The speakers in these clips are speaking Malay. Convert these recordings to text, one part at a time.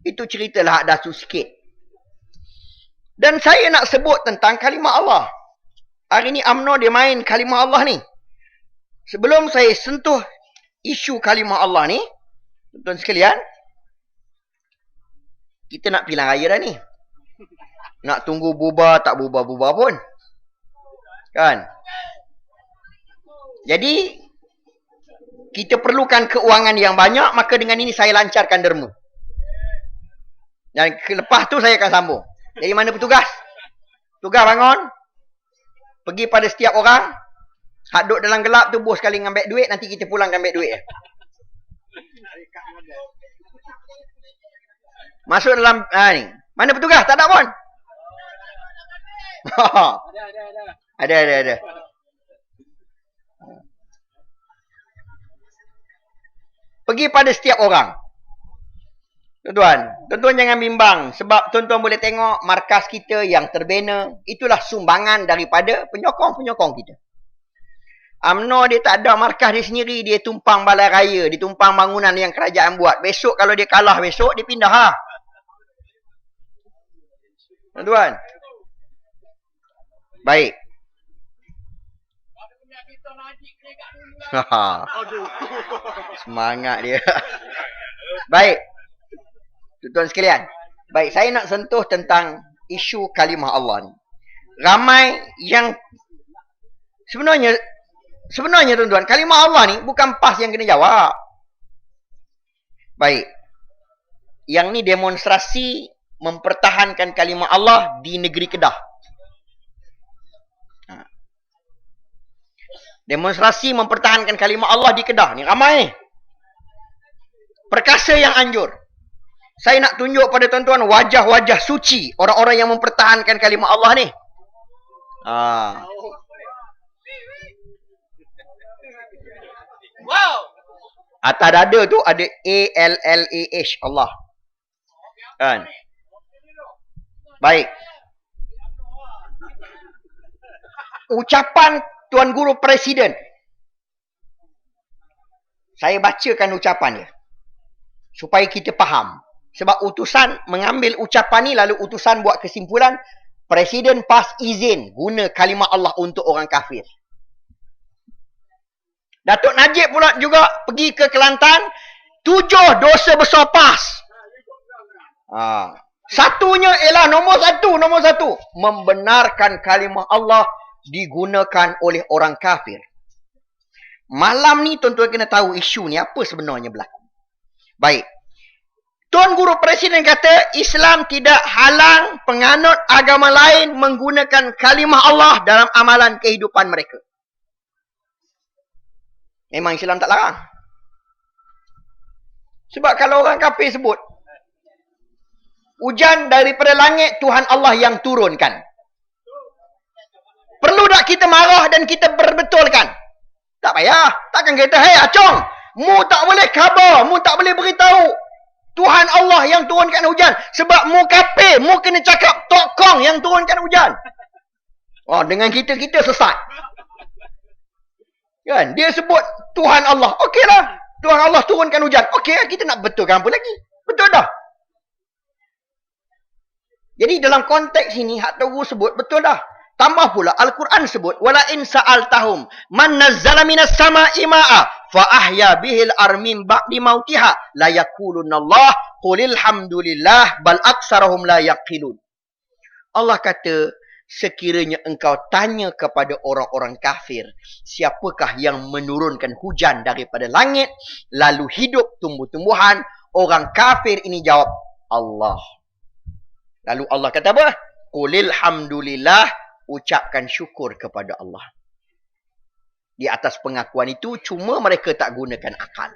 Itu ceritalah ada sikit. Dan saya nak sebut tentang kalimah Allah. Hari ni UMNO dia main kalimah Allah ni. Sebelum saya sentuh isu kalimah Allah ni, tuan-tuan sekalian, kita nak pilihan raya dah ni. Nak tunggu bubar tak bubar-bubar pun. Kan? Jadi, kita perlukan keuangan yang banyak, maka dengan ini saya lancarkan derma. Dan lepas tu saya akan sambung. Dari mana petugas? Petugas bangun. Pergi pada setiap orang. Hak duduk dalam gelap tu, bos sekali ngambil duit, nanti kita pulang ambil duit. Masuk dalam, ni. Mana petugas? Tak ada pun. Ada. Pergi pada setiap orang. Tuan-tuan jangan bimbang. Sebab tuan-tuan boleh tengok markas kita yang terbina. Itulah sumbangan daripada penyokong-penyokong kita. UMNO dia tak ada markas dia sendiri. Dia tumpang balai raya. Dia tumpang bangunan yang kerajaan buat. Besok kalau dia kalah besok, dia pindah. Tuan-tuan. Baik. Semangat dia. Baik. Tuan-tuan sekalian. Baik, saya nak sentuh tentang isu kalimah Allah ni. Ramai yang sebenarnya tuan-tuan, kalimah Allah ni bukan PAS yang kena jawab. Baik. Yang ni demonstrasi mempertahankan kalimah Allah di negeri Kedah. Demonstrasi mempertahankan kalimah Allah di Kedah ni ramai. Perkasa yang anjur. Saya nak tunjuk pada tuan-tuan wajah-wajah suci orang-orang yang mempertahankan kalimah Allah ni. Wow. Atas dada tu ada ALLAH, Allah. Kan? Baik. Ucapan Tuan Guru Presiden. Saya bacakan ucapan dia. Supaya kita faham. Sebab utusan mengambil ucapan ni, lalu utusan buat kesimpulan, Presiden PAS izin guna kalimah Allah untuk orang kafir. Datuk Najib pula juga pergi ke Kelantan, 7 dosa besar PAS. Satunya ialah nombor satu. Membenarkan kalimah Allah digunakan oleh orang kafir. Malam ni tuan-tuan kena tahu isu ni apa sebenarnya berlaku. Baik. Tuan Guru Presiden kata Islam tidak halang penganut agama lain menggunakan kalimah Allah dalam amalan kehidupan mereka. Memang Islam tak larang. Sebab kalau orang kafir sebut hujan daripada langit Tuhan Allah yang turunkan. Perlu tak kita marah dan kita berbetulkan? Tak payah. Takkan kata, hei Acong, mu tak boleh khabar, mu tak boleh beritahu Tuhan Allah yang turunkan hujan. Sebab mu kafir, mu kena cakap Tok Kong yang turunkan hujan. Dengan kita sesat. Kan? Dia sebut Tuhan Allah. Okeylah. Tuhan Allah turunkan hujan. Okey, kita nak betulkan apa lagi? Betul dah. Jadi dalam konteks ini, hak Tuan Guru sebut, betul dah. Tambah pula Al-Quran sebut wala in sa'altahum man nazzala minas sama'i ma'a fa ahya bihil armin ba'di mautiha la yaqulunallah qulil hamdulillah bal aksarahum la yaqilun. Allah kata, sekiranya engkau tanya kepada orang-orang kafir, siapakah yang menurunkan hujan daripada langit lalu hidup tumbuh-tumbuhan, orang kafir ini jawab Allah. Lalu Allah kata apa? Qulil hamdulillah, ucapkan syukur kepada Allah. Di atas pengakuan itu, cuma mereka tak gunakan akal.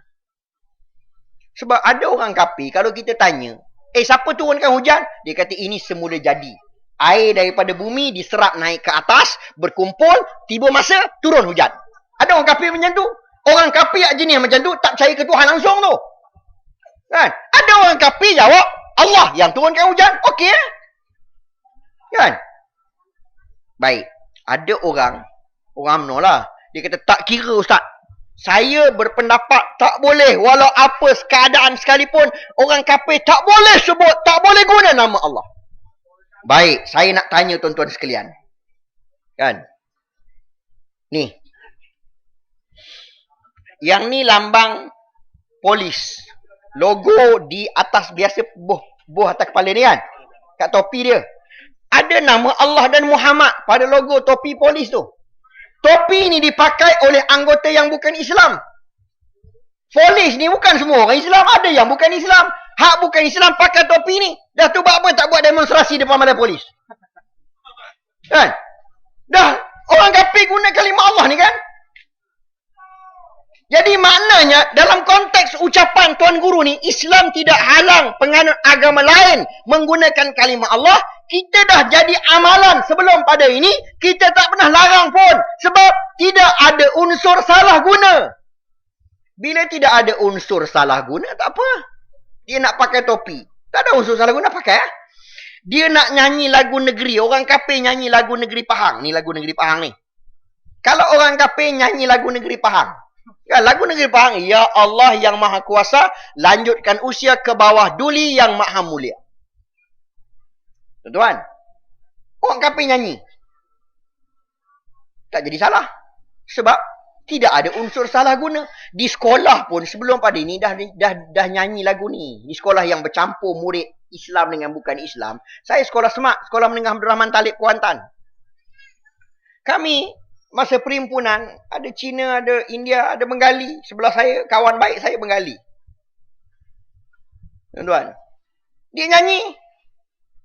Sebab ada orang kafir, kalau kita tanya, siapa turunkan hujan? Dia kata, ini semula jadi. Air daripada bumi diserap naik ke atas, berkumpul, tiba masa, turun hujan. Ada orang kafir macam tu? Orang kafir jenis macam tu, tak percaya ke Tuhan langsung tu. Kan? Ada orang kafir jawab, Allah yang turunkan hujan. Okey. Kan? Baik. Ada orang UMNO lah. Dia kata, tak kira Ustaz. Saya berpendapat tak boleh, walau apa keadaan sekalipun, orang kafir tak boleh sebut, tak boleh guna nama Allah. Baik, saya nak tanya tuan-tuan sekalian. Kan? Ni. Yang ni lambang polis. Logo di atas biasa buh atas kepala ni kan. Kat topi dia. Ada nama Allah dan Muhammad pada logo topi polis tu. Topi ni dipakai oleh anggota yang bukan Islam. Polis ni bukan semua orang Islam. Ada yang bukan Islam. Hak bukan Islam pakai topi ni. Dah tu buat apa tak buat demonstrasi depan balai polis. Kan? Dah orang kafir guna kalimah Allah ni kan? Jadi maknanya dalam konteks ucapan Tuan Guru ni, Islam tidak halang penganut agama lain menggunakan kalimah Allah. Kita dah jadi amalan sebelum pada ini, kita tak pernah larang pun. Sebab tidak ada unsur salah guna. Bila tidak ada unsur salah guna, tak apa. Dia nak pakai topi. Tak ada unsur salah guna, pakai. Dia nak nyanyi lagu negeri. Orang kafir nyanyi lagu negeri Pahang. Ni lagu negeri Pahang ni. Kalau orang kafir nyanyi lagu negeri Pahang. Ya, lagu negeri Pahang. Ya Allah yang Maha Kuasa, lanjutkan usia ke bawah duli yang Maha Mulia. Tuan-tuan, orang kafir nyanyi. Tak jadi salah. Sebab tidak ada unsur salah guna. Di sekolah pun sebelum pada ini dah nyanyi lagu ni. Di sekolah yang bercampur murid Islam dengan bukan Islam. Saya sekolah SMAK, Sekolah Menengah Abdul Rahman Talib Kuantan. Kami masa perimpunan, ada Cina, ada India, ada Bengali. Sebelah saya, kawan baik saya Bengali. Tuan-tuan, dia nyanyi.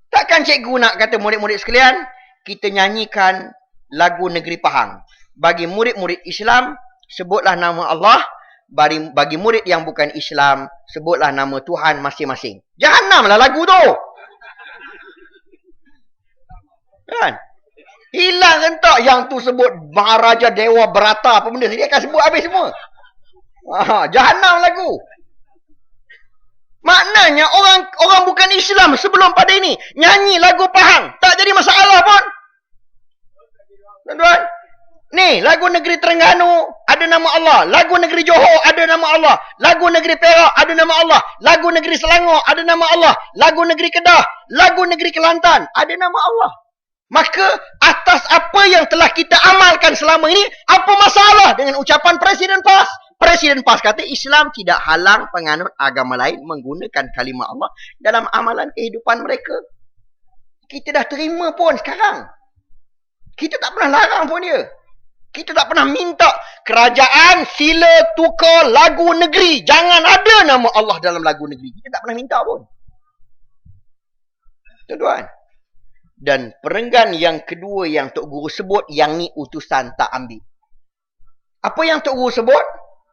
Takkan cikgu nak kata murid-murid sekalian, kita nyanyikan lagu negeri Pahang. Bagi murid-murid Islam, sebutlah nama Allah. Bagi murid yang bukan Islam, sebutlah nama Tuhan masing-masing. Jahannam lah lagu tu. Kan? Hilang rentak yang tu sebut Maharaja Dewa Berata apa benda. Dia akan sebut habis semua. Jahannam lagu. Maknanya orang bukan Islam sebelum pada ini nyanyi lagu Pahang. Tak jadi masalah pun. Tuan-tuan. Ni, lagu negeri Terengganu ada nama Allah. Lagu negeri Johor ada nama Allah. Lagu negeri Perak ada nama Allah. Lagu negeri Selangor ada nama Allah. Lagu negeri Kedah, lagu negeri Kelantan ada nama Allah. Maka atas apa yang telah kita amalkan selama ini, apa masalah dengan ucapan Presiden PAS? Presiden PAS kata Islam tidak halang penganut agama lain menggunakan kalimah Allah dalam amalan kehidupan mereka. Kita dah terima pun sekarang. Kita tak pernah larang pun dia. Kita tak pernah minta kerajaan sila tukar lagu negeri. Jangan ada nama Allah dalam lagu negeri. Kita tak pernah minta pun. Tuan-tuan. Dan perenggan yang kedua yang Tok Guru sebut, yang ni utusan tak ambil. Apa yang Tok Guru sebut?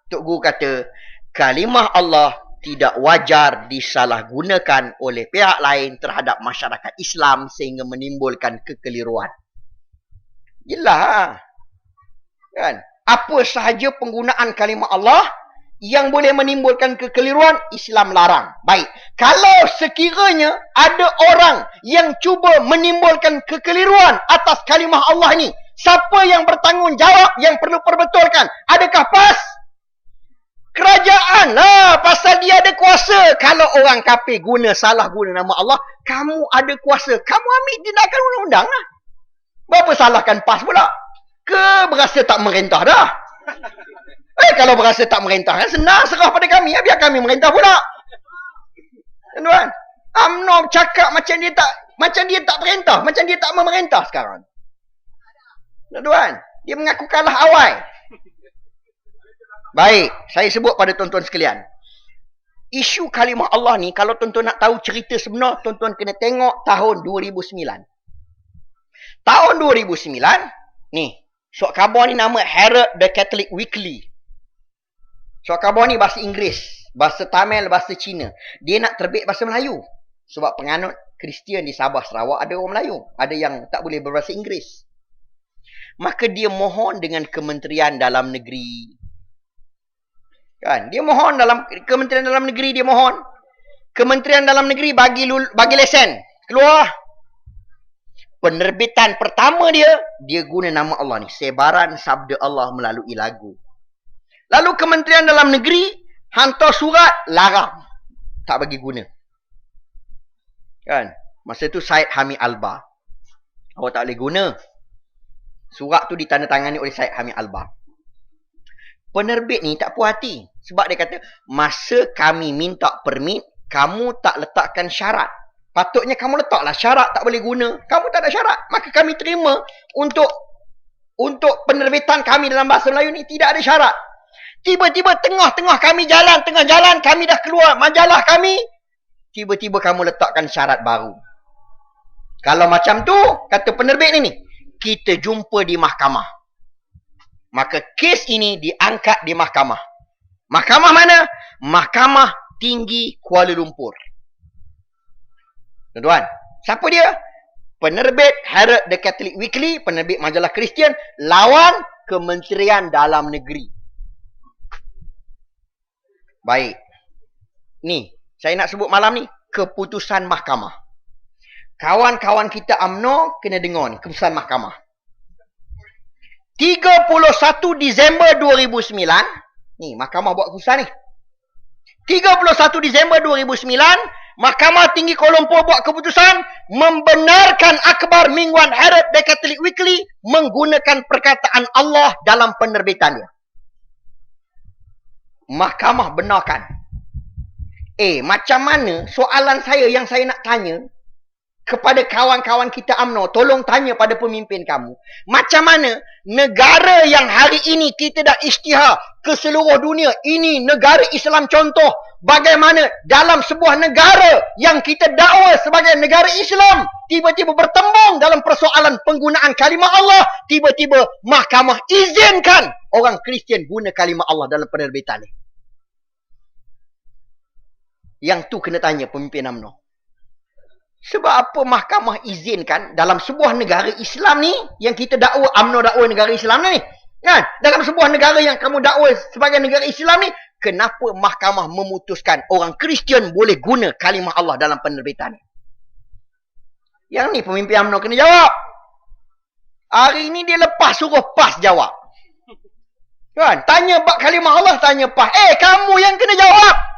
Tok Guru kata, kalimah Allah tidak wajar disalahgunakan oleh pihak lain terhadap masyarakat Islam sehingga menimbulkan kekeliruan. Yelah. Kan? Apa sahaja penggunaan kalimah Allah yang boleh menimbulkan kekeliruan, Islam larang. Baik. Kalau sekiranya ada orang yang cuba menimbulkan kekeliruan atas kalimah Allah ni, siapa yang bertanggungjawab yang perlu perbetulkan? Adakah PAS? Kerajaan lah, pasal dia ada kuasa. Kalau orang kafir salah guna nama Allah, kamu ada kuasa. Kamu ambil tindakan undang-undang lah. Berapa salahkan PAS pula? Ke berasa tak merintah dah? Kalau berasa tak merintah, senang serah pada kami. Biar kami merintah pula. Tuan-tuan, UMNO cakap macam dia tak perintah. Macam dia tak memerintah sekarang. Tuan-tuan, dia mengaku kalah awal. Baik, saya sebut pada tuan-tuan sekalian. Isu kalimah Allah ni, kalau tuan-tuan nak tahu cerita sebenar, tuan-tuan kena tengok tahun 2009. Tahun 2009, ni, surat khabar ni nama Herald the Catholic Weekly. Surat khabar ni bahasa Inggeris, bahasa Tamil, bahasa Cina. Dia nak terbit bahasa Melayu. Sebab penganut Kristian di Sabah Sarawak ada orang Melayu. Ada yang tak boleh berbahasa Inggeris. Maka dia mohon dengan Kementerian Dalam Negeri. Kan? Dia mohon dalam Kementerian Dalam Negeri, dia mohon. Kementerian Dalam Negeri bagi lesen. Keluar. Penerbitan pertama dia guna nama Allah ni. Sebaran sabda Allah melalui lagu. Lalu Kementerian Dalam Negeri hantar surat larang. Tak bagi guna. Kan? Masa tu Syed Hamid Albar. Awak tak boleh guna. Surat tu ditandatangani oleh Syed Hamid Albar. Penerbit ni tak puas hati. Sebab dia kata, masa kami minta permit, kamu tak letakkan syarat. Patutnya kamu letaklah syarat tak boleh guna. Kamu tak ada syarat. Maka kami terima untuk penerbitan kami dalam bahasa Melayu ni tidak ada syarat. Tiba-tiba tengah-tengah kami jalan, tengah jalan kami dah keluar majalah kami. Tiba-tiba kamu letakkan syarat baru. Kalau macam tu, kata penerbit ni, kita jumpa di mahkamah. Maka kes ini diangkat di mahkamah. Mahkamah mana? Mahkamah Tinggi Kuala Lumpur. Tuan-tuan, siapa dia? Penerbit Herald The Catholic Weekly, penerbit majalah Kristian, lawan Kementerian Dalam Negeri. Baik. Ni, saya nak sebut malam ni, keputusan mahkamah. Kawan-kawan kita UMNO kena dengar ni, keputusan mahkamah. 31 Disember 2009, ni mahkamah buat keputusan ni. 31 Disember 2009, Mahkamah Tinggi Kuala Lumpur buat keputusan membenarkan akhbar mingguan Herald The Catholic Weekly menggunakan perkataan Allah dalam penerbitannya. Mahkamah benarkan. Macam mana soalan saya yang saya nak tanya kepada kawan-kawan kita UMNO, tolong tanya pada pemimpin kamu. Macam mana negara yang hari ini kita dah isytihar ke seluruh dunia, ini negara Islam contoh, bagaimana dalam sebuah negara yang kita dakwa sebagai negara Islam, tiba-tiba bertembung dalam persoalan penggunaan kalimah Allah, tiba-tiba mahkamah izinkan orang Kristian guna kalimah Allah dalam penerbitan ni. Yang tu kena tanya pemimpin UMNO. Sebab apa mahkamah izinkan dalam sebuah negara Islam ni, yang kita dakwa, UMNO dakwa negara Islam ni, kan? Dalam sebuah negara yang kamu dakwa sebagai negara Islam ni, kenapa mahkamah memutuskan orang Kristian boleh guna kalimah Allah dalam penerbitan ni? Yang ni pemimpin UMNO kena jawab. Hari ni dia lepas suruh PAS jawab. Kan? Tanya bab kalimah Allah, tanya PAS. Kamu yang kena jawab.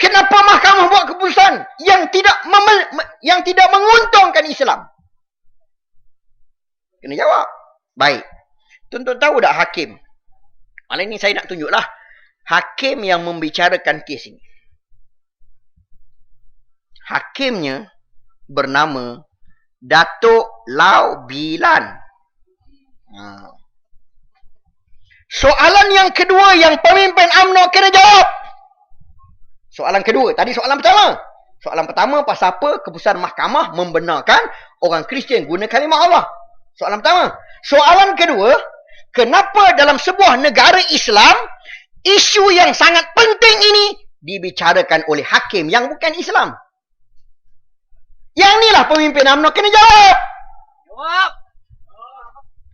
Kenapa mahkamah buat keputusan yang tidak menguntungkan Islam? Kena jawab. Baik. Tuan-tuan tahu tak hakim? Malam ini saya nak tunjuklah hakim yang membicarakan kes ini. Hakimnya bernama Datuk Lau Bilan. Soalan yang kedua yang pemimpin UMNO kena jawab. Soalan kedua. Tadi soalan pertama. Soalan pertama pasal apa keputusan mahkamah membenarkan orang Kristian guna kalimah Allah. Soalan pertama. Soalan kedua, kenapa dalam sebuah negara Islam, isu yang sangat penting ini dibicarakan oleh hakim yang bukan Islam? Yang inilah pemimpin UMNO kena jawab. Jawab.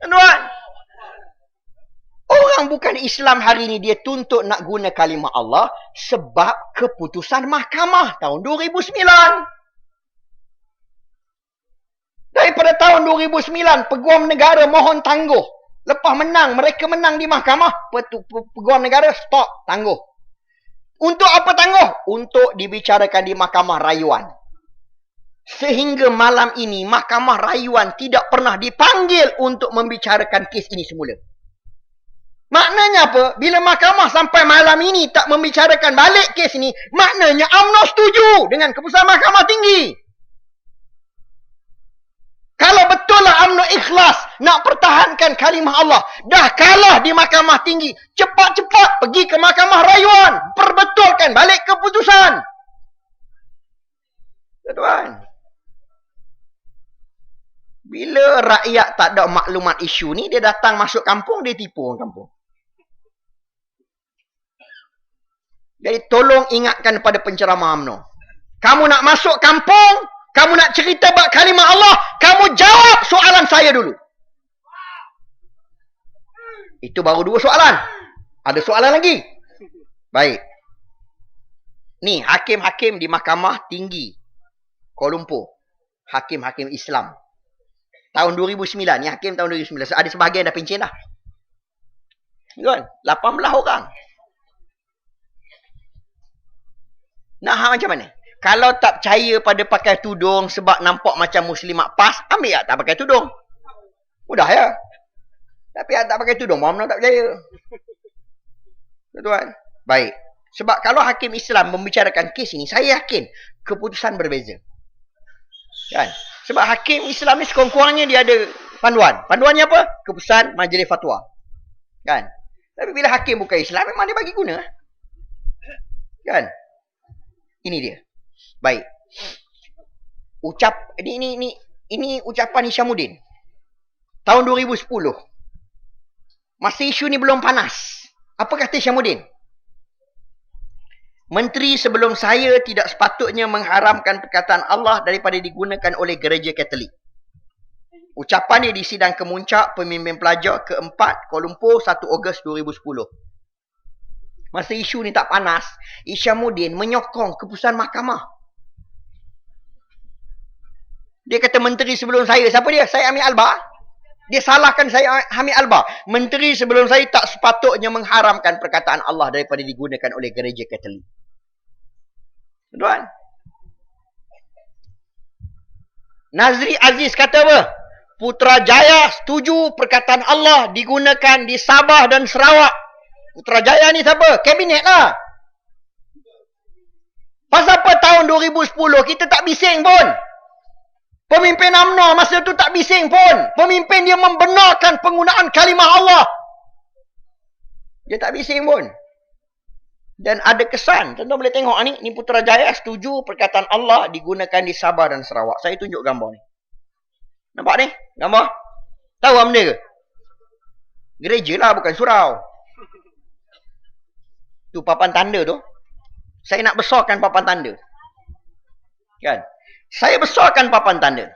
Tuan-tuan, orang bukan Islam hari ini dia tuntut nak guna kalimah Allah sebab keputusan mahkamah tahun 2009. Daripada tahun 2009, Peguam Negara mohon tangguh. Lepas menang, mereka menang di mahkamah, Peguam Negara stop, tangguh. Untuk apa tangguh? Untuk dibicarakan di mahkamah rayuan. Sehingga malam ini, mahkamah rayuan tidak pernah dipanggil untuk membicarakan kes ini semula. Maknanya apa? Bila mahkamah sampai malam ini tak membicarakan balik kes ini, maknanya UMNO setuju dengan keputusan mahkamah tinggi. Kalau betul lah UMNO ikhlas nak pertahankan kalimah Allah, dah kalah di mahkamah tinggi, cepat-cepat pergi ke mahkamah rayuan, perbetulkan balik keputusan. Tuan-tuan, bila rakyat tak ada maklumat isu ni, dia datang masuk kampung, dia tipu orang kampung. Jadi tolong ingatkan pada penceramah UMNO. Kamu nak masuk kampung, kamu nak cerita bab kalimah Allah, kamu jawab soalan saya dulu. Itu baru 2 soalan. Ada soalan lagi? Baik. Ni hakim-hakim di Mahkamah Tinggi Kuala Lumpur. Hakim-hakim Islam. Tahun 2009. Ni hakim tahun 2009. Ada sebahagian dah pencen dah. Kan? 18 orang. Nak hang macam mana? Kalau tak percaya pada pakai tudung sebab nampak macam muslimat pas, ambil tak pakai tudung. Mudah ya. Tapi tak pakai tudung, mana tak percaya. Tuan. Baik. Sebab kalau hakim Islam membicarakan kes ini, saya yakin keputusan berbeza. Kan? Sebab hakim Islam ni sekurang-kurangnya dia ada panduan. Panduannya apa? Keputusan majlis fatwa. Kan? Tapi bila hakim bukan Islam, memang dia bagi guna. Kan? Ini dia. Baik. Ini ucapan Hishamuddin. Tahun 2010. Masa isu ni belum panas. Apa kata Hishamuddin? Menteri sebelum saya tidak sepatutnya mengharamkan perkataan Allah daripada digunakan oleh gereja Katolik. Ucapan ini di sidang kemuncak pemimpin pelajar keempat Kuala Lumpur 1 Ogos 2010. Masa isu ni tak panas, Hishamuddin menyokong keputusan mahkamah. Dia kata menteri sebelum saya, siapa dia? Saya Hamid Albar. Dia salahkan saya Hamid Albar. Menteri sebelum saya tak sepatutnya mengharamkan perkataan Allah daripada digunakan oleh gereja Katolik. Tuan. Nazri Aziz kata apa? Putrajaya setuju perkataan Allah digunakan di Sabah dan Sarawak. Putrajaya ni siapa? Kabinet lah. Pasal apa tahun 2010 kita tak bising pun? Pemimpin UMNO masa tu tak bising pun. Pemimpin dia membenarkan penggunaan kalimah Allah. Dia tak bising pun. Dan ada kesan. Tuan-tuan boleh tengok ni. Ni Putrajaya setuju perkataan Allah digunakan di Sabah dan Sarawak. Saya tunjuk gambar ni. Nampak ni? Gambar? Tahu apa benda ke? Gereja lah, bukan surau. Tu papan tanda tu. Saya nak besarkan papan tanda. Kan? Saya besarkan papan tanda.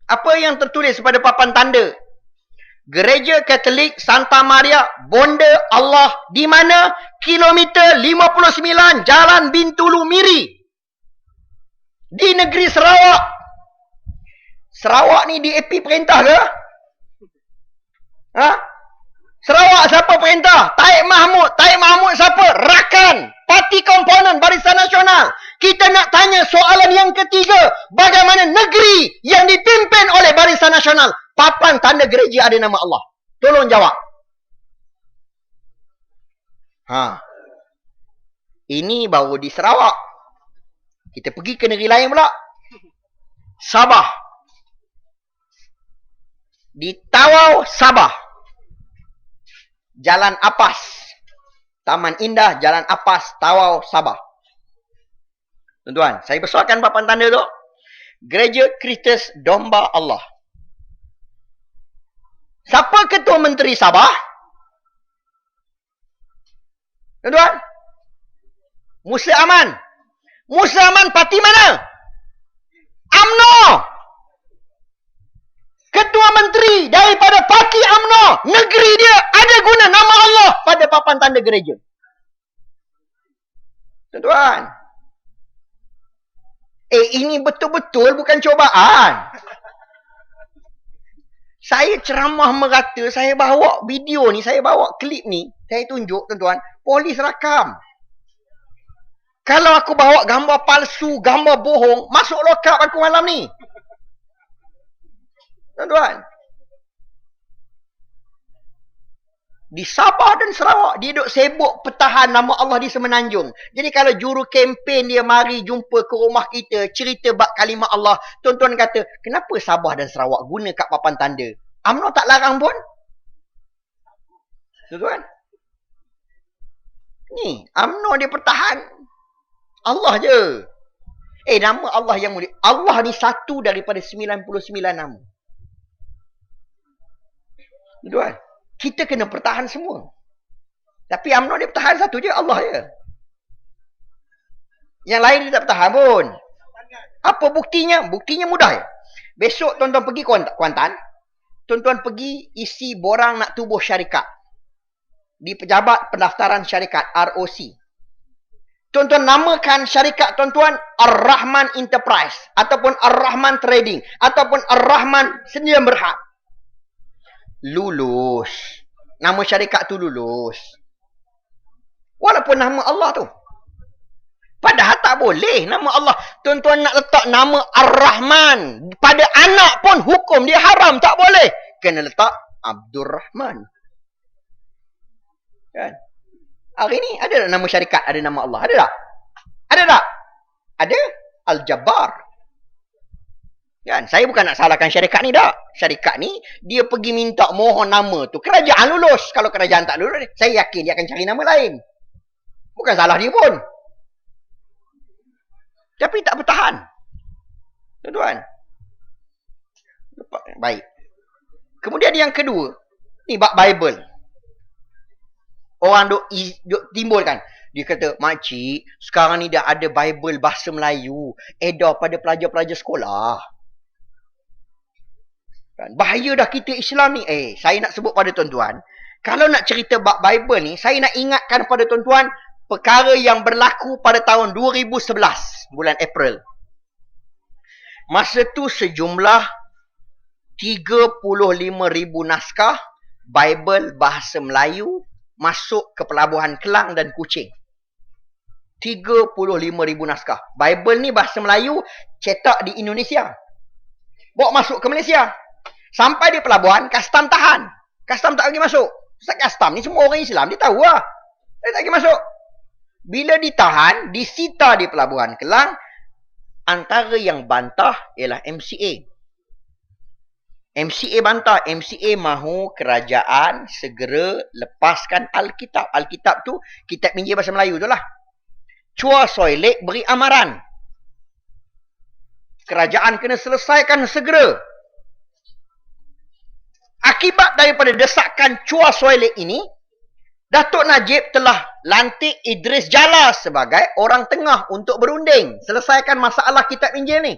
Apa yang tertulis pada papan tanda? Gereja Katolik Santa Maria Bonda Allah di mana? Kilometer 59 Jalan Bintulu Miri. Di negeri Sarawak. Sarawak ni di AP perintah ke? Ha? Sarawak siapa perintah? Taib Mahmud. Taib Mahmud siapa? Rakan. Parti komponen Barisan Nasional. Kita nak tanya soalan yang ketiga. Bagaimana negeri yang dipimpin oleh Barisan Nasional? Papan tanda gereja ada nama Allah. Tolong jawab. Ini baru di Sarawak. Kita pergi ke negeri lain pula. Sabah. Di Tawau, Sabah. Jalan Apas. Taman Indah, Jalan Apas, Tawau, Sabah. Tuan-tuan, saya besarkan papan tanda tu. Gereja Kristus Domba Allah. Siapa Ketua Menteri Sabah? Tuan-tuan? Musa Aman. Musa Aman parti mana? UMNO. Ketua Menteri daripada parti UMNO. Negeri dia ada guna nama Allah pada papan tanda gereja. Tuan-tuan. Ini betul-betul bukan cubaan. Saya ceramah merata, saya bawa video ni, saya bawa klip ni, saya tunjuk tuan-tuan, polis rakam. Kalau aku bawa gambar palsu, gambar bohong, masuk lokap aku malam ni. Tuan-tuan. Di Sabah dan Sarawak, dia duduk sibuk pertahan nama Allah di Semenanjung. Jadi kalau juru kempen dia mari jumpa ke rumah kita, cerita bab kalimah Allah, tuan-tuan kata, kenapa Sabah dan Sarawak guna kat papan tanda? UMNO tak larang pun. Tuan-tuan. Ni, UMNO dia pertahan. Allah je. Nama Allah yang mulia. Allah ni satu daripada 99 nama. Tuan-tuan. Kita kena pertahan semua. Tapi UMNO dia pertahan satu je, Allah je. Yang lain dia tak pertahan pun. Apa buktinya? Buktinya mudah je. Besok tuan-tuan pergi Kuantan. Tuan-tuan pergi isi borang nak tubuh syarikat. Di Pejabat Pendaftaran Syarikat, ROC. Tuan-tuan namakan syarikat tuan-tuan Ar-Rahman Enterprise. Ataupun Ar-Rahman Trading. Ataupun Ar-Rahman Sdn Bhd. Lulus. Nama syarikat tu lulus. Walaupun nama Allah tu. Padahal tak boleh nama Allah. Tuan-tuan nak letak nama Ar-Rahman. Pada anak pun hukum dia haram. Tak boleh. Kena letak Abdul Rahman. Kan? Hari ni ada tak nama syarikat? Ada nama Allah? Ada tak? Ada tak? Ada Al-Jabbar. Kan? Saya bukan nak salahkan syarikat ni tak. Syarikat ni, dia pergi minta mohon nama tu. Kerajaan lulus. Kalau kerajaan tak lulus, saya yakin dia akan cari nama lain. Bukan salah dia pun. Tapi tak bertahan. Tuan-tuan. Baik. Kemudian yang kedua. Ni bab Bible. Orang duk timbulkan. Dia kata, makcik, sekarang ni dah ada Bible bahasa Melayu. Edar pada pelajar-pelajar sekolah. Kan? Bahaya dah kita Islam ni. Saya nak sebut pada tuan-tuan. Kalau nak cerita bab Bible ni, saya nak ingatkan pada tuan-tuan perkara yang berlaku pada tahun 2011, bulan April. Masa tu sejumlah 35,000 naskah Bible bahasa Melayu masuk ke pelabuhan Kelang dan Kuching. 35,000 naskah. Bible ni bahasa Melayu cetak di Indonesia. Bawa masuk ke Malaysia. Sampai di pelabuhan, kastam tahan. Kastam tak bagi masuk. Ustaz, kastam ni semua orang Islam, dia tahu lah. Dia tak bagi masuk. Bila ditahan, disita di pelabuhan Kelang, antara yang bantah ialah MCA. MCA bantah. MCA mahu kerajaan segera lepaskan Alkitab. Alkitab tu, kitab Injil bahasa Melayu tu lah. Chua Soy Lek beri amaran. Kerajaan kena selesaikan segera. Akibat daripada desakan Chua Soy Lek ini, Datuk Najib telah lantik Idris Jala sebagai orang tengah untuk berunding. Selesaikan masalah kitab Injil ni.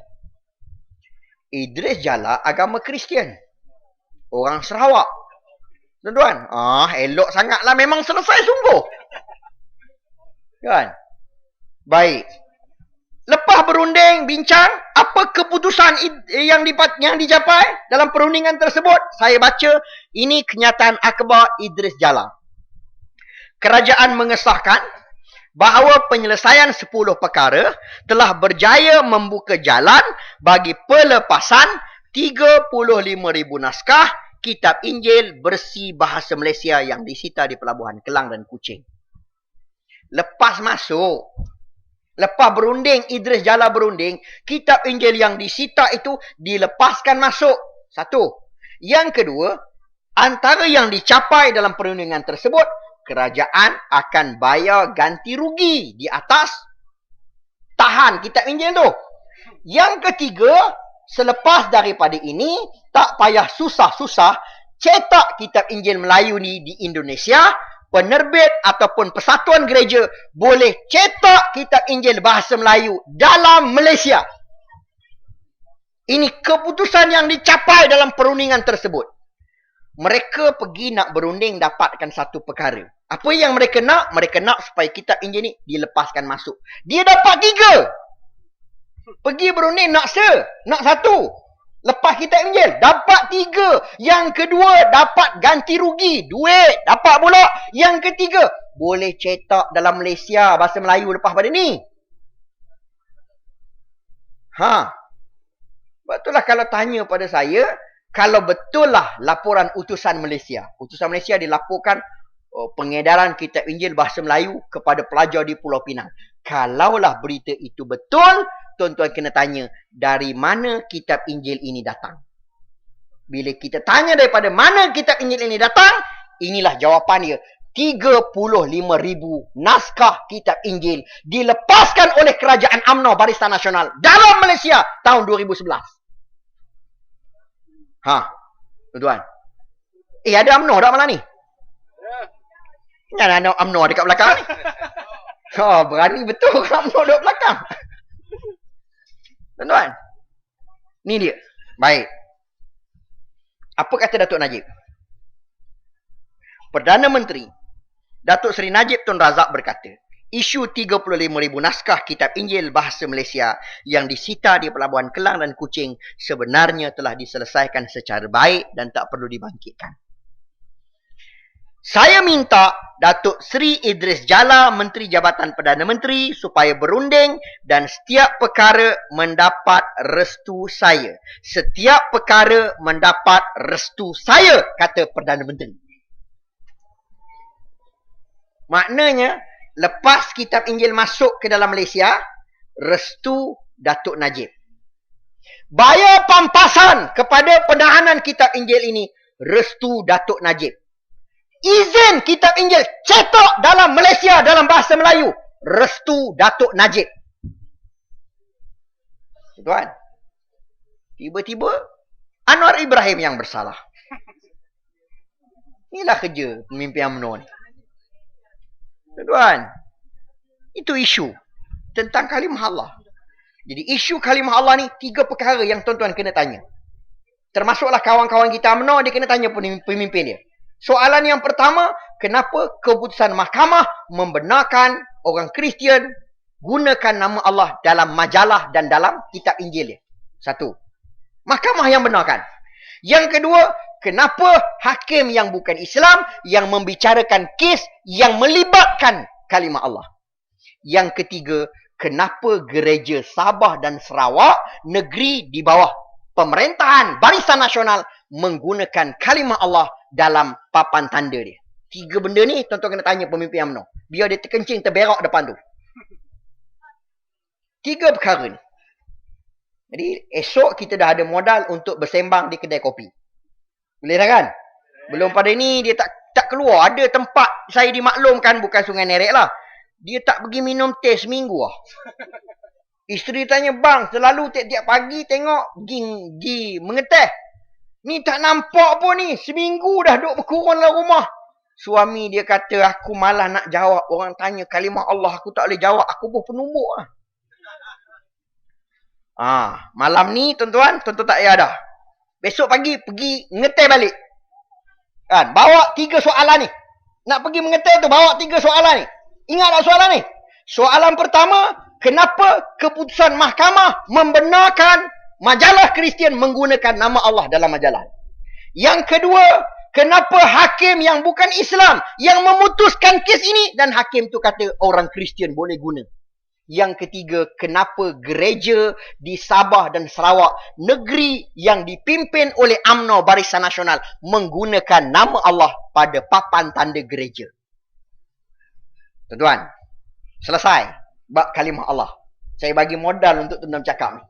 Idris Jala agama Kristian. Orang Sarawak. Tuan-tuan. Elok sangatlah. Memang selesai sungguh. Kan? Baik. Lepas berunding, bincang, apa keputusan yang dicapai dalam perundingan tersebut? Saya baca, ini kenyataan akhbar Idris Jala. Kerajaan mengesahkan bahawa penyelesaian 10 perkara telah berjaya membuka jalan bagi pelepasan 35,000 naskah kitab Injil bersih bahasa Malaysia yang disita di pelabuhan Kelang dan Kuching. Lepas masuk, lepas berunding, Idris Jala berunding, kitab Injil yang disita itu dilepaskan masuk. Satu. Yang kedua, antara yang dicapai dalam perundingan tersebut, kerajaan akan bayar ganti rugi di atas tahan kitab Injil tu. Yang ketiga, selepas daripada ini, tak payah susah-susah cetak kitab Injil Melayu ni di Indonesia. Penerbit ataupun persatuan gereja boleh cetak kitab Injil bahasa Melayu dalam Malaysia. Ini keputusan yang dicapai dalam perundingan tersebut. Mereka pergi nak berunding dapatkan satu perkara. Apa yang mereka nak? Mereka nak supaya kitab Injil ni dilepaskan masuk. Dia dapat 3. Pergi berunding nak satu. Lepas kitab Injil dapat 3. Yang kedua dapat ganti rugi, duit dapat pula. Yang ketiga boleh cetak dalam Malaysia bahasa Melayu lepas pada ni. Betul lah kalau tanya pada saya, kalau betul lah laporan utusan Malaysia. Utusan Malaysia dilaporkan pengedaran kitab Injil bahasa Melayu kepada pelajar di Pulau Pinang. Kalaulah berita itu betul, tuan-tuan kena tanya, dari mana kitab Injil ini datang? Bila kita tanya daripada mana kitab Injil ini datang, inilah jawapan dia. 35,000 naskah kitab Injil dilepaskan oleh kerajaan UMNO Barisan Nasional dalam Malaysia tahun 2011. Tuan-tuan. Ada UMNO tak malam ni? Jangan ada UMNO dekat belakang ni. Berani betul UMNO dekat belakang. Tuan-tuan. Ni dia. Baik. Apa kata Datuk Najib? Perdana Menteri Datuk Seri Najib Tun Razak berkata, isu 35,000 naskah kitab Injil bahasa Malaysia yang disita di Pelabuhan Kelang dan Kuching sebenarnya telah diselesaikan secara baik dan tak perlu dibangkitkan. Saya minta Datuk Seri Idris Jala, Menteri Jabatan Perdana Menteri, supaya berunding dan setiap perkara mendapat restu saya. Setiap perkara mendapat restu saya, kata Perdana Menteri. Maknanya, lepas kitab Injil masuk ke dalam Malaysia, restu Datuk Najib. Bayar pampasan kepada penahanan kitab Injil ini, restu Datuk Najib. Izin kitab Injil cetak dalam Malaysia dalam bahasa Melayu, restu Datuk Najib. Tuan, tiba-tiba Anwar Ibrahim yang bersalah. Inilah kerja pemimpin UMNO ni. Tuan, itu isu tentang kalimah Allah. Jadi isu kalimah Allah ni 3 perkara yang tuan-tuan kena tanya. Termasuklah kawan-kawan kita UMNO, dia kena tanya pemimpin dia. Soalan yang pertama, kenapa keputusan mahkamah membenarkan orang Kristian gunakan nama Allah dalam majalah dan dalam kitab Injil dia? 1. Mahkamah yang benarkan. Yang kedua, kenapa hakim yang bukan Islam yang membicarakan kes yang melibatkan kalimah Allah? Yang ketiga, kenapa gereja Sabah dan Sarawak, negeri di bawah pemerintahan Barisan Nasional, menggunakan kalimah Allah dalam papan tanda dia? 3 benda ni tuan-tuan kena tanya pemimpin UMNO. Biar dia terkencing, terberak depan tu. 3 perkara ni. Jadi esok kita dah ada modal untuk bersembang di kedai kopi. Boleh dah kan? Belum pada ni dia tak keluar. Ada tempat saya dimaklumkan, bukan Sungai Nerek lah. Dia tak pergi minum teh seminggu lah. Isteri tanya, bang, selalu tiap-tiap pagi tengok pergi mengeteh. Ni tak nampak pun ni. Seminggu dah duduk berkurung dalam rumah. Suami dia kata, aku malah nak jawab. Orang tanya kalimah Allah, aku tak boleh jawab. Aku pun penumbuk lah. Malam ni tuan-tuan tak payah dah. Besok pagi pergi mengeteh balik. Kan? Bawa 3 soalan ni. Nak pergi mengeteh tu, bawa 3 soalan ni. Ingat tak soalan ni? Soalan pertama, kenapa keputusan mahkamah membenarkan majalah Kristian menggunakan nama Allah dalam majalah? Yang kedua, kenapa hakim yang bukan Islam yang memutuskan kes ini dan hakim tu kata orang Kristian boleh guna? Yang ketiga, kenapa gereja di Sabah dan Sarawak, negeri yang dipimpin oleh UMNO Barisan Nasional, menggunakan nama Allah pada papan tanda gereja? Tuan-tuan, selesai bab kalimah Allah. Saya bagi modal untuk tuan-tuan cakap ni.